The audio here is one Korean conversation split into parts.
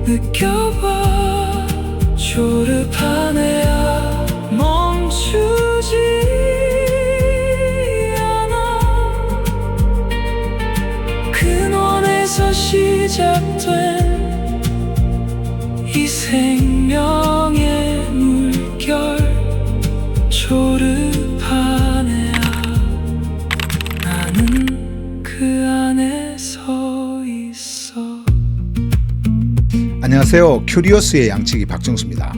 느껴봐. 조르파네아 멈추지 않아. 근원에서 시작된 이 생명의 물결. 조르파네아 나는 그 안에 서 있어. 안녕하세요. 큐리오스의 양치기 박정수입니다.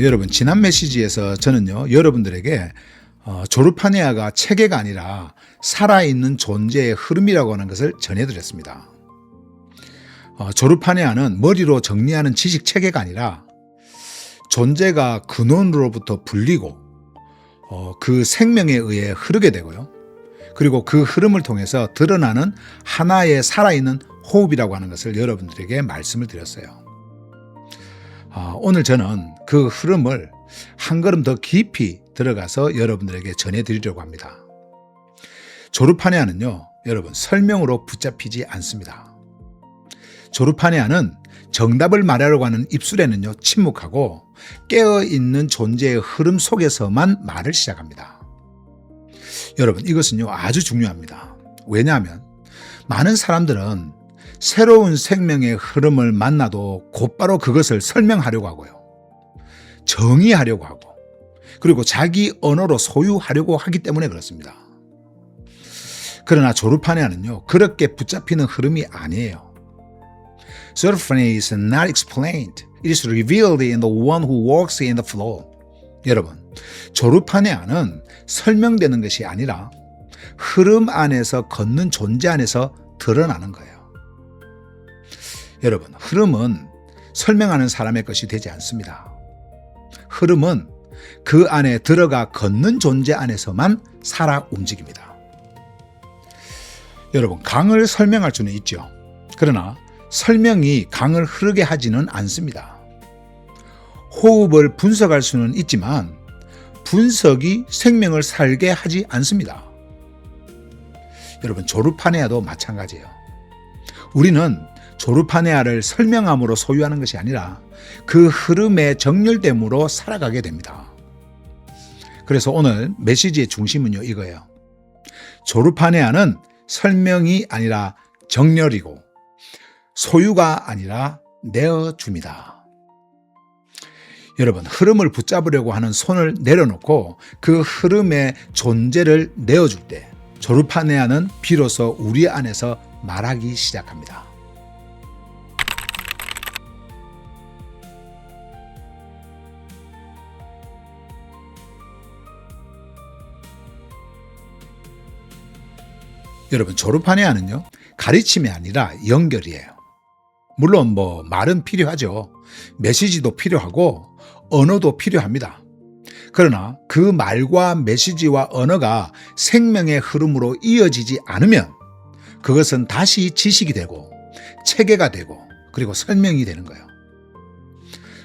여러분, 지난 메시지에서 저는요, 여러분들에게 조르파네아가 체계가 아니라 살아있는 존재의 흐름이라고 하는 것을 전해드렸습니다. 조르파네아는 머리로 정리하는 지식 체계가 아니라 존재가 근원으로부터 분리고 그 생명에 의해 흐르게 되고요. 그리고 그 흐름을 통해서 드러나는 하나의 살아있는 호흡이라고 하는 것을 여러분들에게 말씀을 드렸어요. 오늘 저는 그 흐름을 한 걸음 더 깊이 들어가서 여러분들에게 전해드리려고 합니다. 조르파네아는요, 여러분, 설명으로 붙잡히지 않습니다. 조르파네아는 정답을 말하려고 하는 입술에는요, 침묵하고 깨어있는 존재의 흐름 속에서만 말을 시작합니다. 여러분, 이것은요, 아주 중요합니다. 왜냐하면 많은 사람들은 새로운 생명의 흐름을 만나도 곧바로 그것을 설명하려고 하고요. 정의하려고 하고, 그리고 자기 언어로 소유하려고 하기 때문에 그렇습니다. 그러나 조르파네아는요, 그렇게 붙잡히는 흐름이 아니에요. Zo르파네아 is not explained. It is revealed in the one who walks in the flow. 여러분, 조르파네아는 설명되는 것이 아니라 흐름 안에서 걷는 존재 안에서 드러나는 거예요. 여러분, 흐름은 설명하는 사람의 것이 되지 않습니다. 흐름은 그 안에 들어가 걷는 존재 안에서만 살아 움직입니다. 여러분, 강을 설명할 수는 있죠. 그러나 설명이 강을 흐르게 하지는 않습니다. 호흡을 분석할 수는 있지만 분석이 생명을 살게 하지 않습니다. 여러분, 조르파네아도 마찬가지예요. 우리는 조르파네아를 설명함으로 소유하는 것이 아니라 그 흐름의 정렬됨으로 살아가게 됩니다. 그래서 오늘 메시지의 중심은요, 이거예요. 조르파네아는 설명이 아니라 정렬이고 소유가 아니라 내어줍니다. 여러분, 흐름을 붙잡으려고 하는 손을 내려놓고 그 흐름의 존재를 내어줄 때 조르파네아는 비로소 우리 안에서 말하기 시작합니다. 여러분, 조르파네아는요, 가르침이 아니라 연결이에요. 물론 말은 필요하죠. 메시지도 필요하고 언어도 필요합니다. 그러나 그 말과 메시지와 언어가 생명의 흐름으로 이어지지 않으면 그것은 다시 지식이 되고 체계가 되고 그리고 설명이 되는 거예요.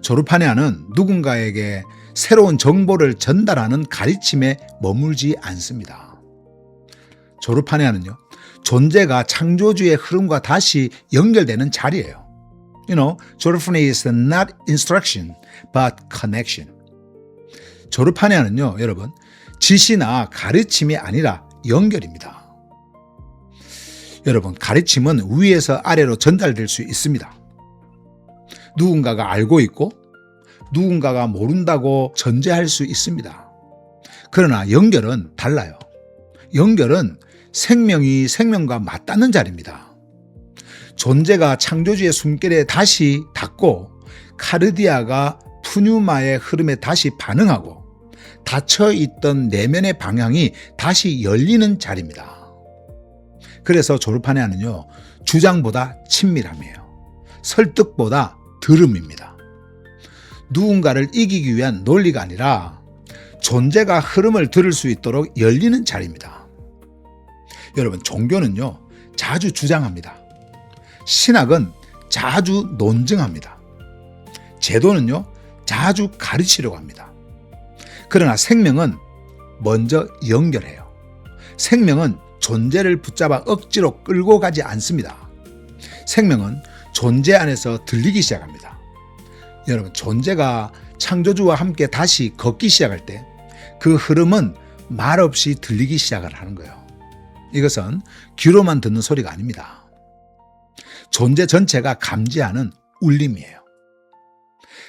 조르파네아는 누군가에게 새로운 정보를 전달하는 가르침에 머물지 않습니다. 조르파네아는요, 존재가 창조주의 흐름과 다시 연결되는 자리예요. 조르파네아 is not instruction, but connection. 조르파네아는요, 여러분, 지시나 가르침이 아니라 연결입니다. 여러분, 가르침은 위에서 아래로 전달될 수 있습니다. 누군가가 알고 있고 누군가가 모른다고 전제할 수 있습니다. 그러나 연결은 달라요. 연결은 생명이 생명과 맞닿는 자리입니다. 존재가 창조주의 숨결에 다시 닿고 카르디아가 푸뉴마의 흐름에 다시 반응하고 닫혀있던 내면의 방향이 다시 열리는 자리입니다. 그래서 조르파네아는요, 주장보다 친밀함이에요. 설득보다 들음입니다. 누군가를 이기기 위한 논리가 아니라 존재가 흐름을 들을 수 있도록 열리는 자리입니다. 여러분, 종교는요, 자주 주장합니다. 신학은 자주 논증합니다. 제도는요, 자주 가르치려고 합니다. 그러나 생명은 먼저 연결해요. 생명은 존재를 붙잡아 억지로 끌고 가지 않습니다. 생명은 존재 안에서 들리기 시작합니다. 여러분, 존재가 창조주와 함께 다시 걷기 시작할 때 그 흐름은 말없이 들리기 시작을 하는 거예요. 이것은 귀로만 듣는 소리가 아닙니다. 존재 전체가 감지하는 울림이에요.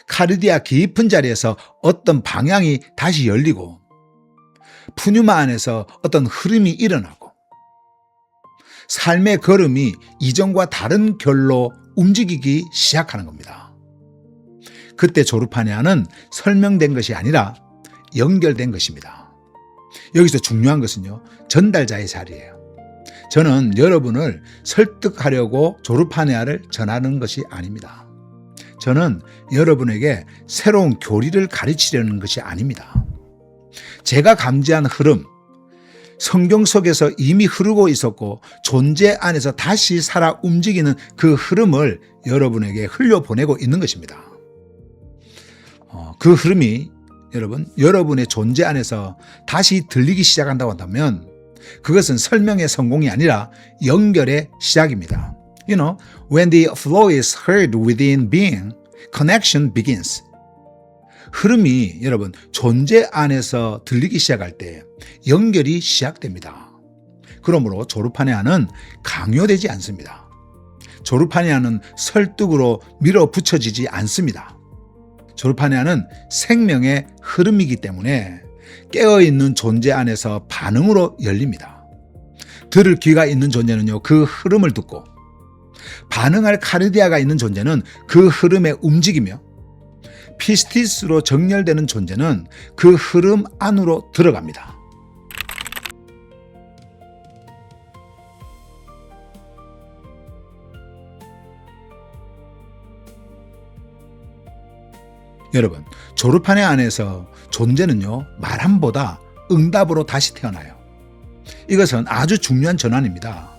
카르디아 깊은 자리에서 어떤 방향이 다시 열리고 푸뉴마 안에서 어떤 흐름이 일어나고 삶의 걸음이 이전과 다른 결로 움직이기 시작하는 겁니다. 그때 조르파니아는 설명된 것이 아니라 연결된 것입니다. 여기서 중요한 것은요, 전달자의 자리예요. 저는 여러분을 설득하려고 조르파니아를 전하는 것이 아닙니다. 저는 여러분에게 새로운 교리를 가르치려는 것이 아닙니다. 제가 감지한 흐름, 성경 속에서 이미 흐르고 있었고 존재 안에서 다시 살아 움직이는 그 흐름을 여러분에게 흘려보내고 있는 것입니다. 그 흐름이 여러분의 존재 안에서 다시 들리기 시작한다고 한다면 그것은 설명의 성공이 아니라 연결의 시작입니다. When the flow is heard within being, connection begins. 흐름이 여러분 존재 안에서 들리기 시작할 때 연결이 시작됩니다. 그러므로 조르파니아는 강요되지 않습니다. 조르파니아는 설득으로 밀어붙여지지 않습니다. 조르파니아는 생명의 흐름이기 때문에 깨어있는 존재 안에서 반응으로 열립니다. 들을 귀가 있는 존재는요, 그 흐름을 듣고 반응할 카르디아가 있는 존재는 그 흐름에 움직이며 피스티스로 정렬되는 존재는 그 흐름 안으로 들어갑니다. 여러분, 조르파니아 안에서 존재는요, 말함보다 응답으로 다시 태어나요. 이것은 아주 중요한 전환입니다.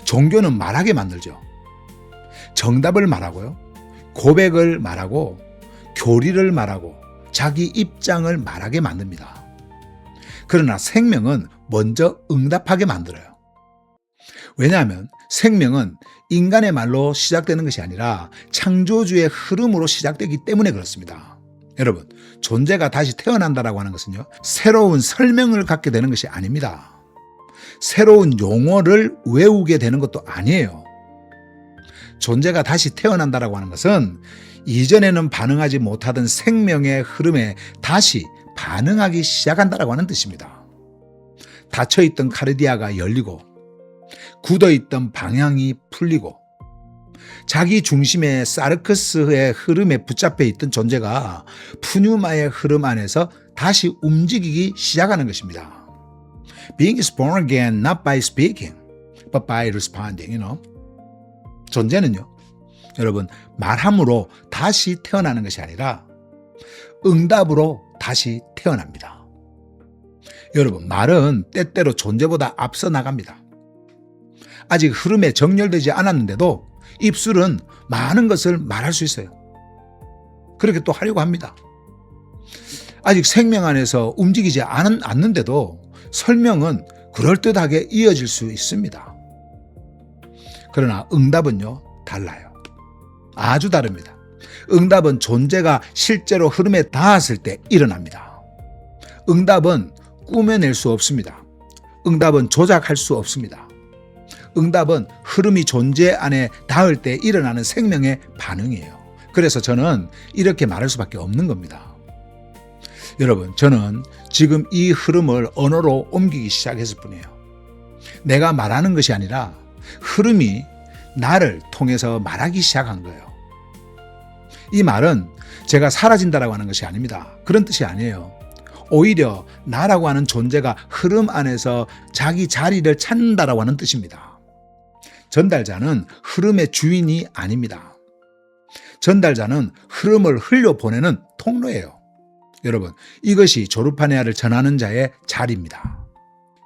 종교는 말하게 만들죠. 정답을 말하고요, 고백을 말하고, 교리를 말하고, 자기 입장을 말하게 만듭니다. 그러나 생명은 먼저 응답하게 만들어요. 왜냐하면 생명은 인간의 말로 시작되는 것이 아니라 창조주의 흐름으로 시작되기 때문에 그렇습니다. 여러분, 존재가 다시 태어난다라고 하는 것은요, 새로운 설명을 갖게 되는 것이 아닙니다. 새로운 용어를 외우게 되는 것도 아니에요. 존재가 다시 태어난다라고 하는 것은 이전에는 반응하지 못하던 생명의 흐름에 다시 반응하기 시작한다라고 하는 뜻입니다. 닫혀있던 카르디아가 열리고 굳어있던 방향이 풀리고 자기 중심의 사르크스의 흐름에 붙잡혀 있던 존재가 푸뉴마의 흐름 안에서 다시 움직이기 시작하는 것입니다. Being is born again not by speaking, but by responding. 존재는요, 여러분, 말함으로 다시 태어나는 것이 아니라 응답으로 다시 태어납니다. 여러분, 말은 때때로 존재보다 앞서 나갑니다. 아직 흐름에 정렬되지 않았는데도 입술은 많은 것을 말할 수 있어요. 그렇게 또 하려고 합니다. 아직 생명 안에서 움직이지 않는데도 설명은 그럴듯하게 이어질 수 있습니다. 그러나 응답은요, 달라요. 아주 다릅니다. 응답은 존재가 실제로 흐름에 닿았을 때 일어납니다. 응답은 꾸며낼 수 없습니다. 응답은 조작할 수 없습니다. 응답은 흐름이 존재 안에 닿을 때 일어나는 생명의 반응이에요. 그래서 저는 이렇게 말할 수밖에 없는 겁니다. 여러분, 저는 지금 이 흐름을 언어로 옮기기 시작했을 뿐이에요. 내가 말하는 것이 아니라 흐름이 나를 통해서 말하기 시작한 거예요. 이 말은 제가 사라진다라고 하는 것이 아닙니다. 그런 뜻이 아니에요. 오히려 나라고 하는 존재가 흐름 안에서 자기 자리를 찾는다라고 하는 뜻입니다. 전달자는 흐름의 주인이 아닙니다. 전달자는 흐름을 흘려보내는 통로예요. 여러분, 이것이 조르파네아를 전하는 자의 자리입니다.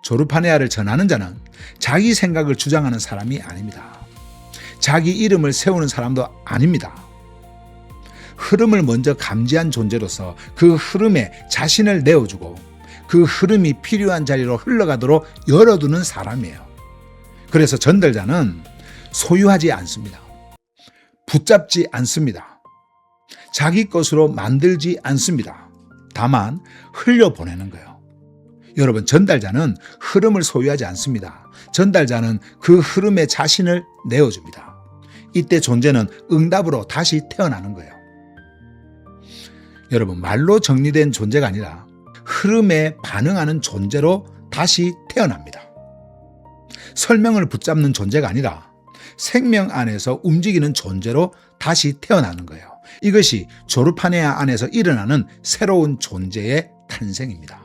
조르파네아를 전하는 자는 자기 생각을 주장하는 사람이 아닙니다. 자기 이름을 세우는 사람도 아닙니다. 흐름을 먼저 감지한 존재로서 그 흐름에 자신을 내어주고 그 흐름이 필요한 자리로 흘러가도록 열어두는 사람이에요. 그래서 전달자는 소유하지 않습니다. 붙잡지 않습니다. 자기 것으로 만들지 않습니다. 다만 흘려보내는 거예요. 여러분, 전달자는 흐름을 소유하지 않습니다. 전달자는 그 흐름에 자신을 내어줍니다. 이때 존재는 응답으로 다시 태어나는 거예요. 여러분, 말로 정리된 존재가 아니라 흐름에 반응하는 존재로 다시 태어납니다. 설명을 붙잡는 존재가 아니라 생명 안에서 움직이는 존재로 다시 태어나는 거예요. 이것이 조르파네아 안에서 일어나는 새로운 존재의 탄생입니다.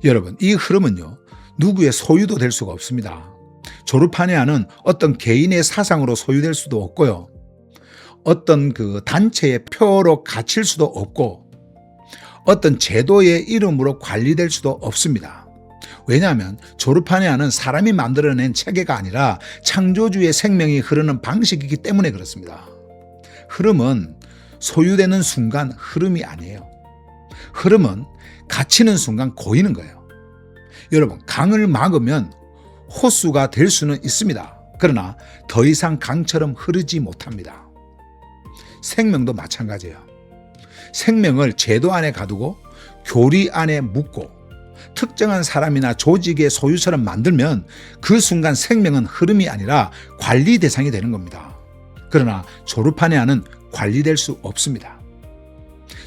여러분, 이 흐름은요, 누구의 소유도 될 수가 없습니다. 조르파네아는 어떤 개인의 사상으로 소유될 수도 없고요. 어떤 그 단체의 표로 갇힐 수도 없고, 어떤 제도의 이름으로 관리될 수도 없습니다. 왜냐하면 조르파네아는 사람이 만들어낸 체계가 아니라 창조주의 생명이 흐르는 방식이기 때문에 그렇습니다. 흐름은 소유되는 순간 흐름이 아니에요. 흐름은 갇히는 순간 고이는 거예요. 여러분, 강을 막으면 호수가 될 수는 있습니다. 그러나 더 이상 강처럼 흐르지 못합니다. 생명도 마찬가지예요. 생명을 제도 안에 가두고 교리 안에 묶고 특정한 사람이나 조직의 소유처럼 만들면 그 순간 생명은 흐름이 아니라 관리 대상이 되는 겁니다. 그러나 조르파네아는 관리될 수 없습니다.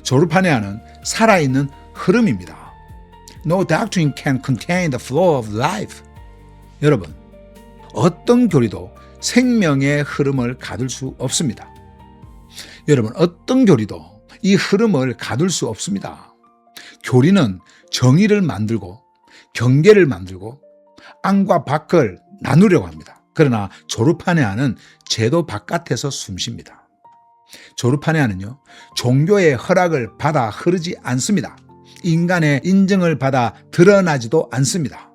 조르파네아는 살아있는 흐름입니다. No doctrine can contain the flow of life. 여러분, 어떤 교리도 생명의 흐름을 가둘 수 없습니다. 여러분, 어떤 교리도 이 흐름을 가둘 수 없습니다. 교리는 정의를 만들고 경계를 만들고 안과 밖을 나누려고 합니다. 그러나 조르파네아는 제도 바깥에서 숨쉽니다. 조르파네아는요, 종교의 허락을 받아 흐르지 않습니다. 인간의 인정을 받아 드러나지도 않습니다.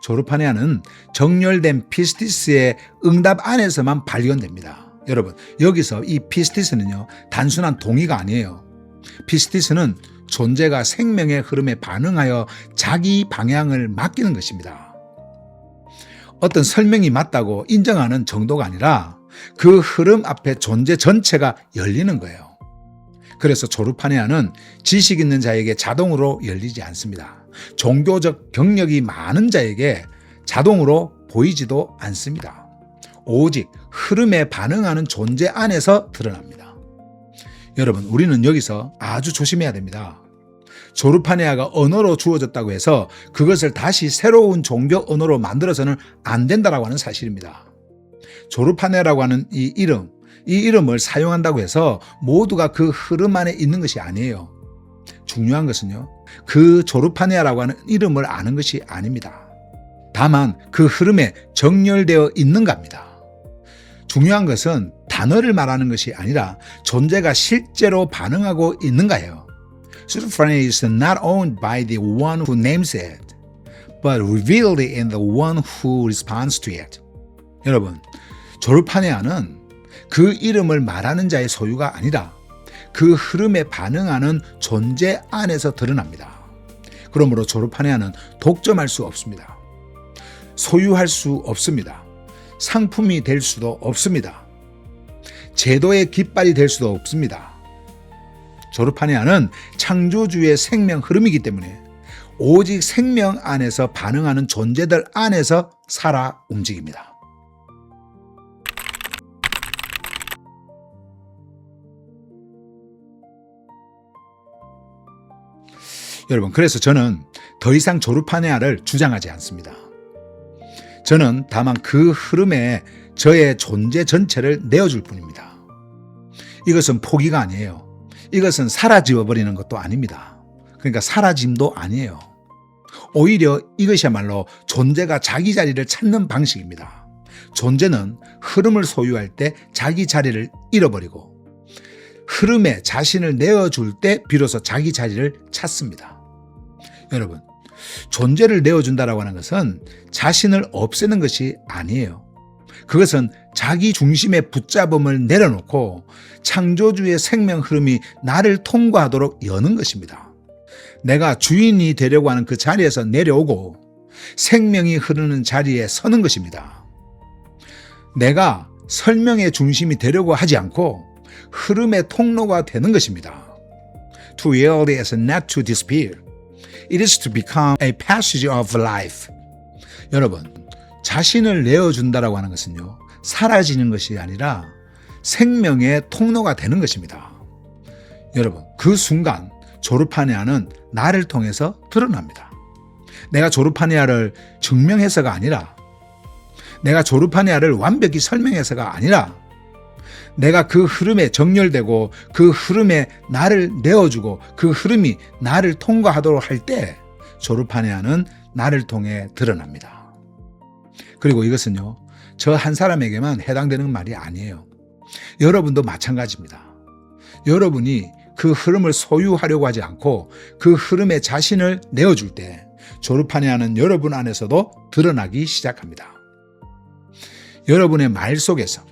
조르파네아는 정렬된 피스티스의 응답 안에서만 발견됩니다. 여러분, 여기서 이 피스티스는요, 단순한 동의가 아니에요. 피스티스는 존재가 생명의 흐름에 반응하여 자기 방향을 맡기는 것입니다. 어떤 설명이 맞다고 인정하는 정도가 아니라 그 흐름 앞에 존재 전체가 열리는 거예요. 그래서 조르파네아는 지식 있는 자에게 자동으로 열리지 않습니다. 종교적 경력이 많은 자에게 자동으로 보이지도 않습니다. 오직 흐름에 반응하는 존재 안에서 드러납니다. 여러분, 우리는 여기서 아주 조심해야 됩니다. 조르파네아가 언어로 주어졌다고 해서 그것을 다시 새로운 종교 언어로 만들어서는 안 된다라고 하는 사실입니다. 조르파네아라고 하는 이 이름을 사용한다고 해서 모두가 그 흐름 안에 있는 것이 아니에요. 중요한 것은요, 그 조르파네아라고 하는 이름을 아는 것이 아닙니다. 다만 그 흐름에 정렬되어 있는가입니다. 중요한 것은 단어를 말하는 것이 아니라 존재가 실제로 반응하고 있는가예요. Schizophrenia is not owned by the one who names it, but revealed in the one who responds to it. 여러분, 조르파네아는 그 이름을 말하는 자의 소유가 아니라 그 흐름에 반응하는 존재 안에서 드러납니다. 그러므로 조르파네아는 독점할 수 없습니다. 소유할 수 없습니다. 상품이 될 수도 없습니다. 제도의 깃발이 될 수도 없습니다. 조르파네아는 창조주의 생명 흐름이기 때문에 오직 생명 안에서 반응하는 존재들 안에서 살아 움직입니다. 여러분, 그래서 저는 더 이상 조르파네아를 주장하지 않습니다. 저는 다만 그 흐름에 저의 존재 전체를 내어줄 뿐입니다. 이것은 포기가 아니에요. 이것은 사라져버리는 것도 아닙니다. 그러니까 사라짐도 아니에요. 오히려 이것이야말로 존재가 자기 자리를 찾는 방식입니다. 존재는 흐름을 소유할 때 자기 자리를 잃어버리고 흐름에 자신을 내어줄 때 비로소 자기 자리를 찾습니다. 여러분, 존재를 내어준다라고 하는 것은 자신을 없애는 것이 아니에요. 그것은 자기 중심의 붙잡음을 내려놓고 창조주의 생명 흐름이 나를 통과하도록 여는 것입니다. 내가 주인이 되려고 하는 그 자리에서 내려오고 생명이 흐르는 자리에 서는 것입니다. 내가 설명의 중심이 되려고 하지 않고 흐름의 통로가 되는 것입니다. To yield is not to disappear. It is to become a passage of life. 여러분, 자신을 내어준다라고 하는 것은요, 사라지는 것이 아니라 생명의 통로가 되는 것입니다. 여러분, 그 순간 조르파네아는 나를 통해서 드러납니다. 내가 조르파네아를 증명해서가 아니라, 내가 조르파네아를 완벽히 설명해서가 아니라, 내가 그 흐름에 정렬되고 그 흐름에 나를 내어주고 그 흐름이 나를 통과하도록 할 때 조르파네아는 나를 통해 드러납니다. 그리고 이것은요, 저 한 사람에게만 해당되는 말이 아니에요. 여러분도 마찬가지입니다. 여러분이 그 흐름을 소유하려고 하지 않고 그 흐름에 자신을 내어줄 때 조르파네아는 여러분 안에서도 드러나기 시작합니다. 여러분의 말 속에서,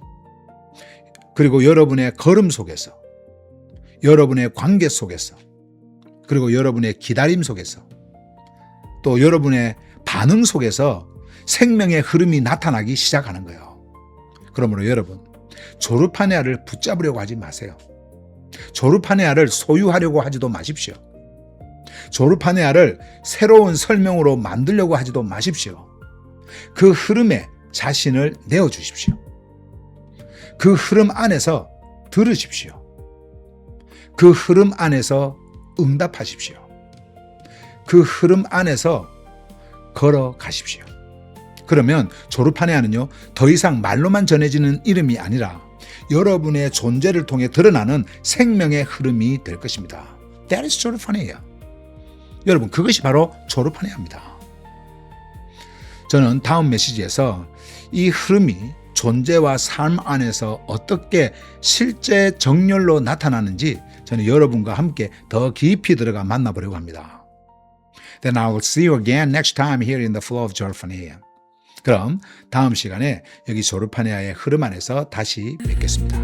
그리고 여러분의 걸음 속에서, 여러분의 관계 속에서, 그리고 여러분의 기다림 속에서, 또 여러분의 반응 속에서 생명의 흐름이 나타나기 시작하는 거예요. 그러므로 여러분, 조르파네아를 붙잡으려고 하지 마세요. 조르파네아를 소유하려고 하지도 마십시오. 조르파네아를 새로운 설명으로 만들려고 하지도 마십시오. 그 흐름에 자신을 내어주십시오. 그 흐름 안에서 들으십시오. 그 흐름 안에서 응답하십시오. 그 흐름 안에서 걸어가십시오. 그러면 조르파네아는요, 더 이상 말로만 전해지는 이름이 아니라 여러분의 존재를 통해 드러나는 생명의 흐름이 될 것입니다. That is 조르파네아. 여러분, 그것이 바로 조르파네아입니다. 저는 다음 메시지에서 이 흐름이 존재와 삶 안에서 어떻게 실제 정렬로 나타나는지 저는 여러분과 함께 더 깊이 들어가 만나보려고 합니다. Then I will see you again next time here in the flow of 조르파네아. 그럼 다음 시간에 여기 조르파네아의 흐름 안에서 다시 뵙겠습니다.